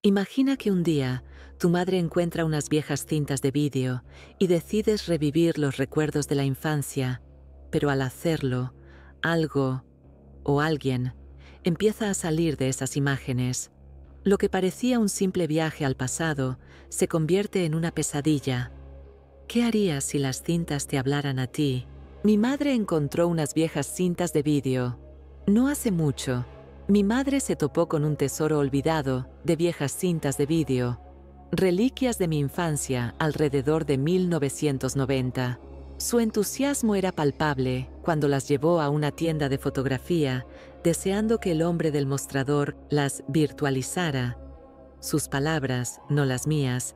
Imagina que un día tu madre encuentra unas viejas cintas de vídeo y decides revivir los recuerdos de la infancia, pero al hacerlo, algo o alguien empieza a salir de esas imágenes. Lo que parecía un simple viaje al pasado se convierte en una pesadilla. ¿Qué harías si las cintas te hablaran a ti? Mi madre encontró unas viejas cintas de vídeo. No hace mucho, mi madre se topó con un tesoro olvidado de viejas cintas de vídeo, reliquias de mi infancia alrededor de 1990. Su entusiasmo era palpable cuando las llevó a una tienda de fotografía, deseando que el hombre del mostrador las virtualizara, sus palabras, no las mías,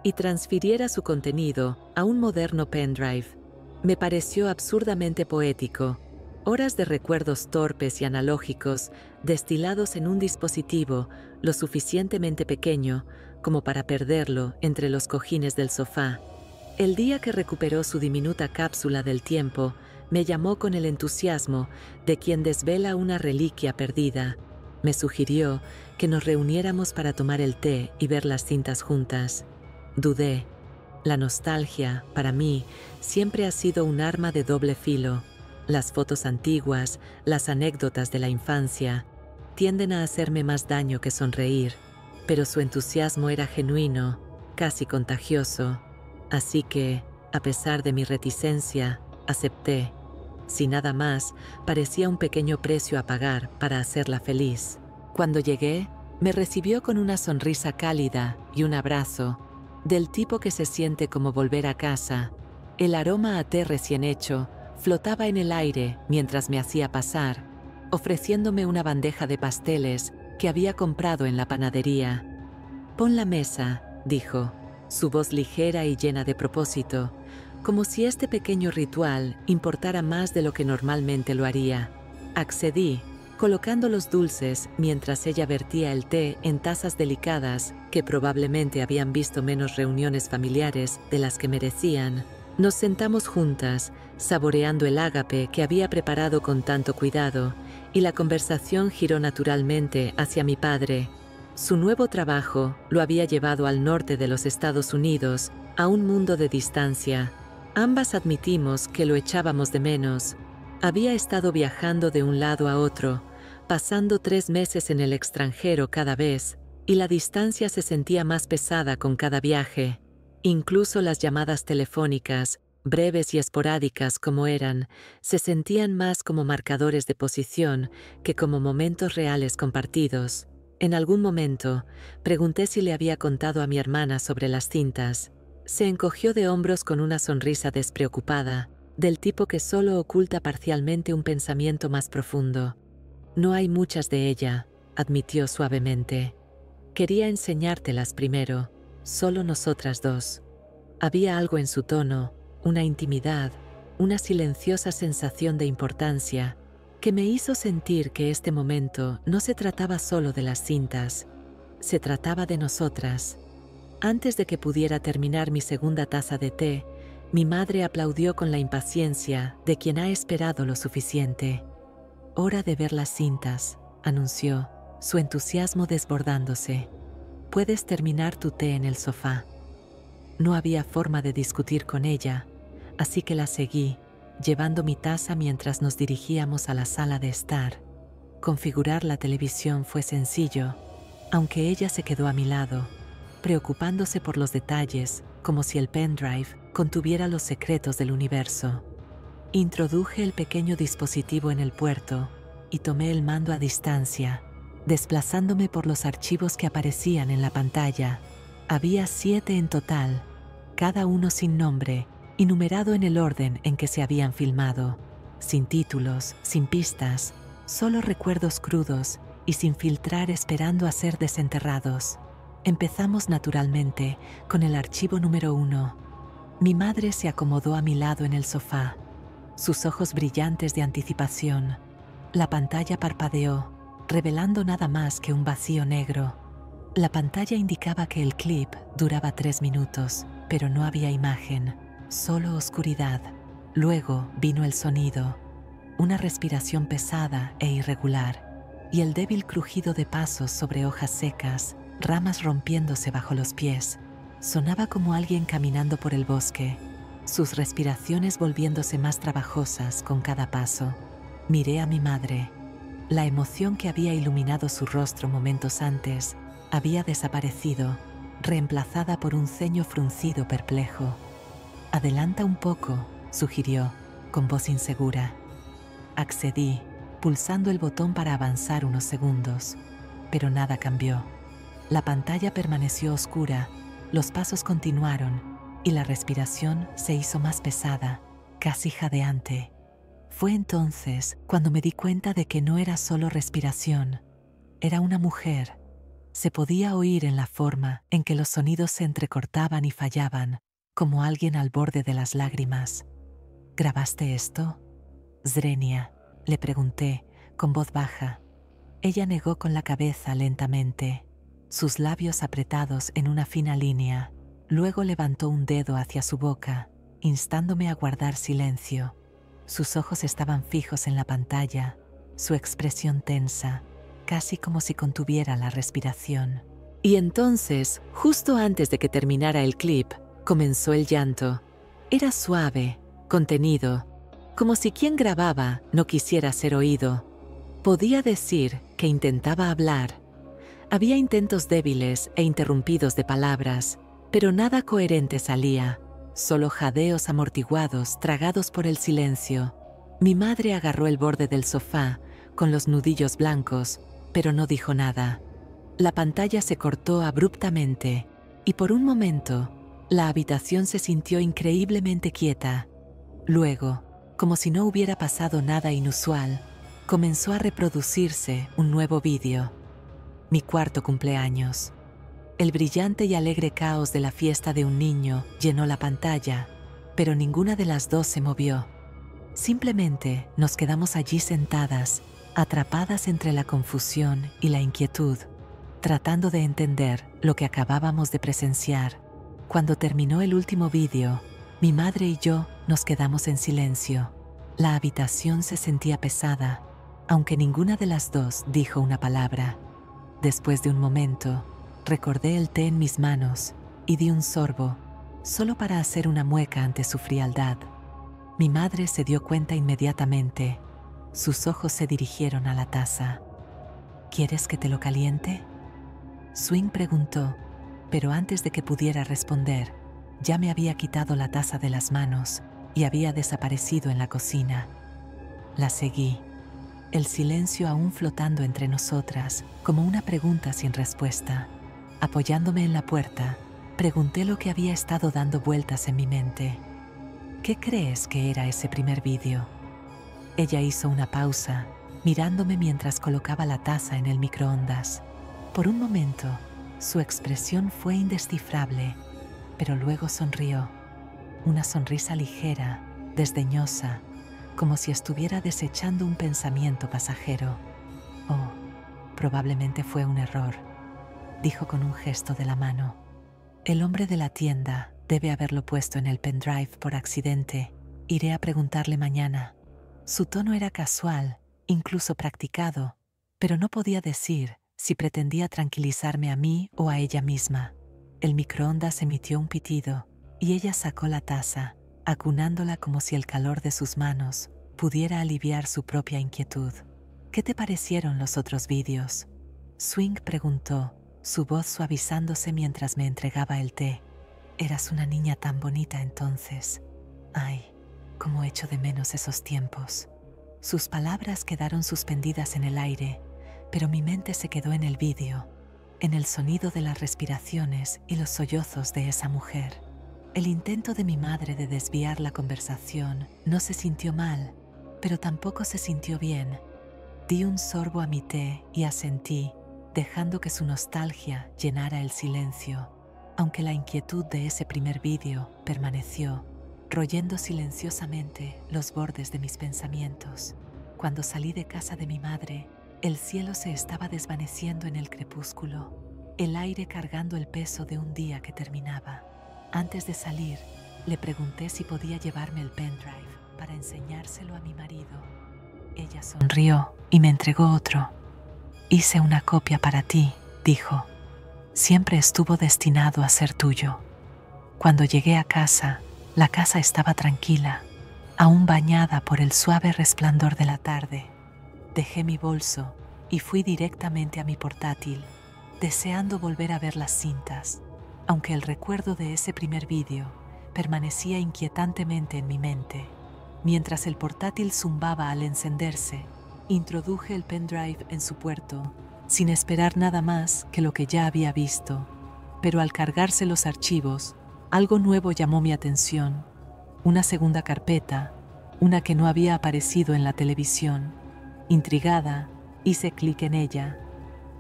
y transfiriera su contenido a un moderno pendrive. Me pareció absurdamente poético. Horas de recuerdos torpes y analógicos destilados en un dispositivo lo suficientemente pequeño como para perderlo entre los cojines del sofá. El día que recuperó su diminuta cápsula del tiempo, me llamó con el entusiasmo de quien desvela una reliquia perdida. Me sugirió que nos reuniéramos para tomar el té y ver las cintas juntas. Dudé. La nostalgia, para mí, siempre ha sido un arma de doble filo. Las fotos antiguas, las anécdotas de la infancia, tienden a hacerme más daño que sonreír, pero su entusiasmo era genuino, casi contagioso. Así que, a pesar de mi reticencia, acepté. Si nada más, parecía un pequeño precio a pagar para hacerla feliz. Cuando llegué, me recibió con una sonrisa cálida y un abrazo, del tipo que se siente como volver a casa. El aroma a té recién hecho flotaba en el aire mientras me hacía pasar, ofreciéndome una bandeja de pasteles que había comprado en la panadería. «Pon la mesa», dijo, su voz ligera y llena de propósito, como si este pequeño ritual importara más de lo que normalmente lo haría. Accedí, colocando los dulces mientras ella vertía el té en tazas delicadas que probablemente habían visto menos reuniones familiares de las que merecían. Nos sentamos juntas, saboreando el ágape que había preparado con tanto cuidado, y la conversación giró naturalmente hacia mi padre. Su nuevo trabajo lo había llevado al norte de los Estados Unidos, a un mundo de distancia. Ambas admitimos que lo echábamos de menos. Había estado viajando de un lado a otro, pasando 3 meses en el extranjero cada vez, y la distancia se sentía más pesada con cada viaje. Incluso las llamadas telefónicas, breves y esporádicas como eran, se sentían más como marcadores de posición que como momentos reales compartidos. En algún momento, pregunté si le había contado a mi hermana sobre las cintas. Se encogió de hombros con una sonrisa despreocupada, del tipo que solo oculta parcialmente un pensamiento más profundo. «No hay muchas de ella», admitió suavemente. «Quería enseñártelas primero, solo nosotras dos». Había algo en su tono, una intimidad, una silenciosa sensación de importancia, que me hizo sentir que este momento no se trataba solo de las cintas, se trataba de nosotras. Antes de que pudiera terminar mi segunda taza de té, mi madre aplaudió con la impaciencia de quien ha esperado lo suficiente. «Hora de ver las cintas», anunció, su entusiasmo desbordándose. «Puedes terminar tu té en el sofá». No había forma de discutir con ella, así que la seguí, llevando mi taza mientras nos dirigíamos a la sala de estar. Configurar la televisión fue sencillo, aunque ella se quedó a mi lado, preocupándose por los detalles, como si el pendrive contuviera los secretos del universo. Introduje el pequeño dispositivo en el puerto y tomé el mando a distancia, desplazándome por los archivos que aparecían en la pantalla. Había 7 en total, cada uno sin nombre y numerado en el orden en que se habían filmado, sin títulos, sin pistas, solo recuerdos crudos y sin filtrar esperando a ser desenterrados. Empezamos naturalmente con el archivo número 1. Mi madre se acomodó a mi lado en el sofá, sus ojos brillantes de anticipación. La pantalla parpadeó, revelando nada más que un vacío negro. La pantalla indicaba que el clip duraba 3 minutos, pero no había imagen, solo oscuridad. Luego vino el sonido, una respiración pesada e irregular, y el débil crujido de pasos sobre hojas secas, ramas rompiéndose bajo los pies. Sonaba como alguien caminando por el bosque, sus respiraciones volviéndose más trabajosas con cada paso. Miré a mi madre. La emoción que había iluminado su rostro momentos antes había desaparecido, reemplazada por un ceño fruncido perplejo. «Adelanta un poco», sugirió, con voz insegura. Accedí, pulsando el botón para avanzar unos segundos, pero nada cambió. La pantalla permaneció oscura, los pasos continuaron y la respiración se hizo más pesada, casi jadeante. Fue entonces cuando me di cuenta de que no era solo respiración, era una mujer. Se podía oír en la forma en que los sonidos se entrecortaban y fallaban, como alguien al borde de las lágrimas. «¿Grabaste esto?» «Zrenia», le pregunté, con voz baja. Ella negó con la cabeza lentamente, sus labios apretados en una fina línea. Luego levantó un dedo hacia su boca, instándome a guardar silencio. Sus ojos estaban fijos en la pantalla, su expresión tensa, casi como si contuviera la respiración. Y entonces, justo antes de que terminara el clip, comenzó el llanto. Era suave, contenido, como si quien grababa no quisiera ser oído. Podía decir que intentaba hablar. Había intentos débiles e interrumpidos de palabras, pero nada coherente salía. Solo jadeos amortiguados tragados por el silencio. Mi madre agarró el borde del sofá, con los nudillos blancos, pero no dijo nada. La pantalla se cortó abruptamente, y por un momento, la habitación se sintió increíblemente quieta. Luego, como si no hubiera pasado nada inusual, comenzó a reproducirse un nuevo vídeo. Mi cuarto cumpleaños. El brillante y alegre caos de la fiesta de un niño llenó la pantalla, pero ninguna de las dos se movió. Simplemente nos quedamos allí sentadas, atrapadas entre la confusión y la inquietud, tratando de entender lo que acabábamos de presenciar. Cuando terminó el último vídeo, mi madre y yo nos quedamos en silencio. La habitación se sentía pesada, aunque ninguna de las dos dijo una palabra. Después de un momento, recordé el té en mis manos y di un sorbo, solo para hacer una mueca ante su frialdad. Mi madre se dio cuenta inmediatamente. Sus ojos se dirigieron a la taza. «¿Quieres que te lo caliente?», Swing preguntó, pero antes de que pudiera responder, ya me había quitado la taza de las manos y había desaparecido en la cocina. La seguí, el silencio aún flotando entre nosotras, como una pregunta sin respuesta. Apoyándome en la puerta, pregunté lo que había estado dando vueltas en mi mente. «¿Qué crees que era ese primer vídeo?». Ella hizo una pausa, mirándome mientras colocaba la taza en el microondas. Por un momento, su expresión fue indescifrable, pero luego sonrió. Una sonrisa ligera, desdeñosa, como si estuviera desechando un pensamiento pasajero. «Oh, probablemente fue un error», dijo con un gesto de la mano. «El hombre de la tienda debe haberlo puesto en el pendrive por accidente. Iré a preguntarle mañana». Su tono era casual, incluso practicado, pero no podía decir si pretendía tranquilizarme a mí o a ella misma. El microondas emitió un pitido y ella sacó la taza, acunándola como si el calor de sus manos pudiera aliviar su propia inquietud. «¿Qué te parecieron los otros vídeos?», Swing preguntó, su voz suavizándose mientras me entregaba el té. «Eras una niña tan bonita entonces. Ay, cómo echo de menos esos tiempos». Sus palabras quedaron suspendidas en el aire, pero mi mente se quedó en el vídeo, en el sonido de las respiraciones y los sollozos de esa mujer. El intento de mi madre de desviar la conversación no se sintió mal, pero tampoco se sintió bien. Di un sorbo a mi té y asentí, dejando que su nostalgia llenara el silencio, aunque la inquietud de ese primer vídeo permaneció, royendo silenciosamente los bordes de mis pensamientos. Cuando salí de casa de mi madre, el cielo se estaba desvaneciendo en el crepúsculo, el aire cargando el peso de un día que terminaba. Antes de salir, le pregunté si podía llevarme el pendrive para enseñárselo a mi marido. Ella sonrió y me entregó otro. «Hice una copia para ti», dijo. siempre estuvo destinado a ser tuyo. Cuando llegué a casa, la casa estaba tranquila, aún bañada por el suave resplandor de la tarde. Dejé mi bolso y fui directamente a mi portátil, deseando volver a ver las cintas, aunque el recuerdo de ese primer vídeo permanecía inquietantemente en mi mente. Mientras el portátil zumbaba al encenderse, introduje el pendrive en su puerto, sin esperar nada más que lo que ya había visto. Pero al cargarse los archivos, algo nuevo llamó mi atención. Una segunda carpeta, una que no había aparecido en la televisión. Intrigada, hice clic en ella.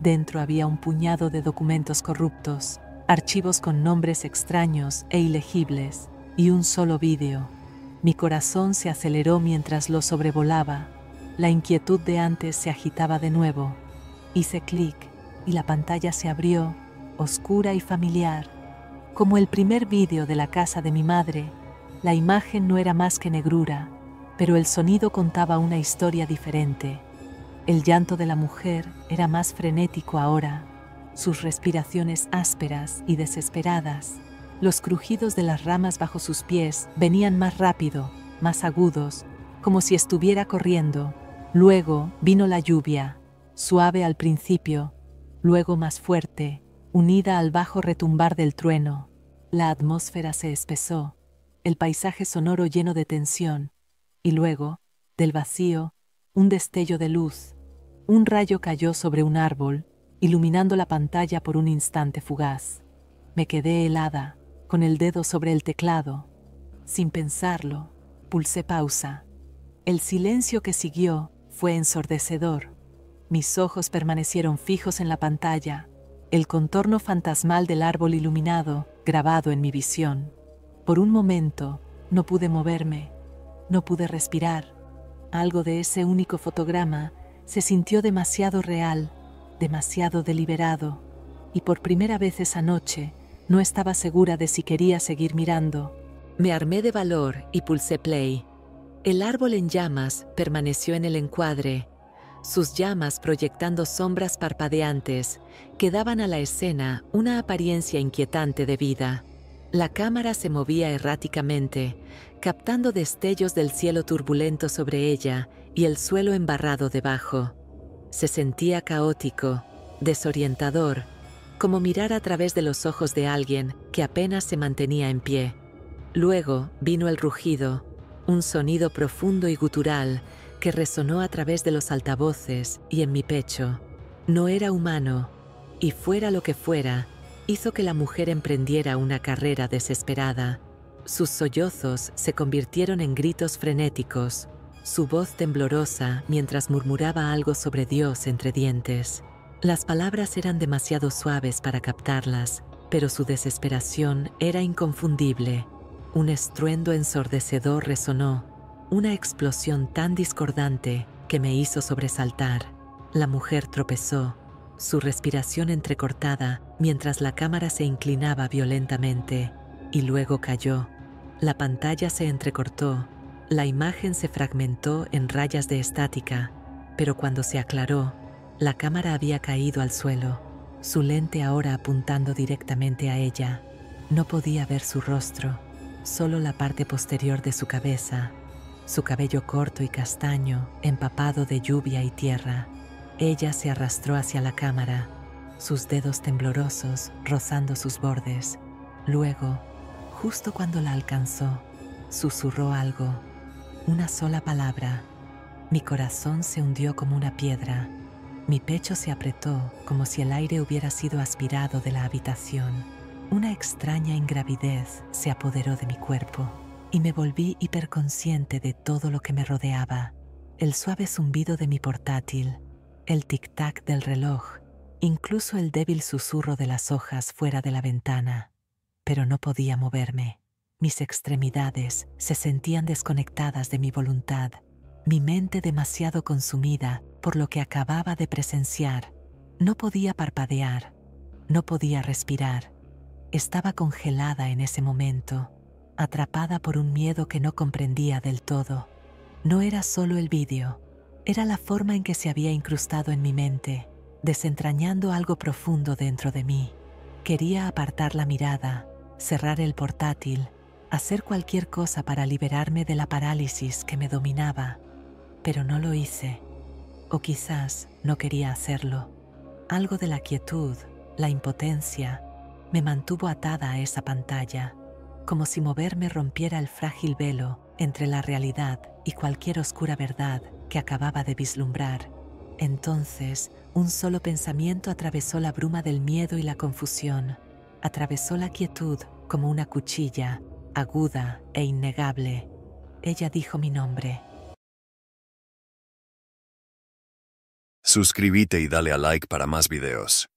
Dentro había un puñado de documentos corruptos, archivos con nombres extraños e ilegibles, y un solo vídeo. Mi corazón se aceleró mientras lo sobrevolaba. La inquietud de antes se agitaba de nuevo. Hice clic y la pantalla se abrió, oscura y familiar. Como el primer vídeo de la casa de mi madre, la imagen no era más que negrura, pero el sonido contaba una historia diferente. El llanto de la mujer era más frenético ahora, sus respiraciones ásperas y desesperadas. Los crujidos de las ramas bajo sus pies venían más rápido, más agudos, como si estuviera corriendo. Luego vino la lluvia, suave al principio, luego más fuerte, unida al bajo retumbar del trueno. La atmósfera se espesó, el paisaje sonoro lleno de tensión, y luego, del vacío, un destello de luz. Un rayo cayó sobre un árbol, iluminando la pantalla por un instante fugaz. Me quedé helada, con el dedo sobre el teclado. Sin pensarlo, pulsé pausa. El silencio que siguió fue ensordecedor. Mis ojos permanecieron fijos en la pantalla, el contorno fantasmal del árbol iluminado grabado en mi visión. Por un momento no pude moverme, no pude respirar. Algo de ese único fotograma se sintió demasiado real, demasiado deliberado, y por primera vez esa noche no estaba segura de si quería seguir mirando. Me armé de valor y pulsé play. El árbol en llamas permaneció en el encuadre, sus llamas proyectando sombras parpadeantes que daban a la escena una apariencia inquietante de vida. La cámara se movía erráticamente, captando destellos del cielo turbulento sobre ella y el suelo embarrado debajo. Se sentía caótico, desorientador, como mirar a través de los ojos de alguien que apenas se mantenía en pie. Luego vino el rugido, un sonido profundo y gutural que resonó a través de los altavoces y en mi pecho. No era humano, y fuera lo que fuera, hizo que la mujer emprendiera una carrera desesperada. Sus sollozos se convirtieron en gritos frenéticos, su voz temblorosa mientras murmuraba algo sobre Dios entre dientes. Las palabras eran demasiado suaves para captarlas, pero su desesperación era inconfundible. Un estruendo ensordecedor resonó, una explosión tan discordante que me hizo sobresaltar. La mujer tropezó, su respiración entrecortada mientras la cámara se inclinaba violentamente, y luego cayó. La pantalla se entrecortó, la imagen se fragmentó en rayas de estática, pero cuando se aclaró, la cámara había caído al suelo, su lente ahora apuntando directamente a ella. No podía ver su rostro, solo la parte posterior de su cabeza, su cabello corto y castaño, empapado de lluvia y tierra. Ella se arrastró hacia la cámara, sus dedos temblorosos rozando sus bordes. Luego, justo cuando la alcanzó, susurró algo, una sola palabra. Mi corazón se hundió como una piedra. Mi pecho se apretó como si el aire hubiera sido aspirado de la habitación. Una extraña ingravidez se apoderó de mi cuerpo y me volví hiperconsciente de todo lo que me rodeaba. El suave zumbido de mi portátil, el tic-tac del reloj, incluso el débil susurro de las hojas fuera de la ventana. Pero no podía moverme. Mis extremidades se sentían desconectadas de mi voluntad, mi mente demasiado consumida por lo que acababa de presenciar. No podía parpadear, no podía respirar. Estaba congelada en ese momento, atrapada por un miedo que no comprendía del todo. No era solo el vídeo, era la forma en que se había incrustado en mi mente, desentrañando algo profundo dentro de mí. Quería apartar la mirada, cerrar el portátil, hacer cualquier cosa para liberarme de la parálisis que me dominaba, pero no lo hice, o quizás no quería hacerlo. Algo de la quietud, la impotencia, me mantuvo atada a esa pantalla, como si moverme rompiera el frágil velo entre la realidad y cualquier oscura verdad que acababa de vislumbrar. Entonces, un solo pensamiento atravesó la bruma del miedo y la confusión, atravesó la quietud como una cuchilla, aguda e innegable. Ella dijo mi nombre. Suscríbete y dale a like para más videos.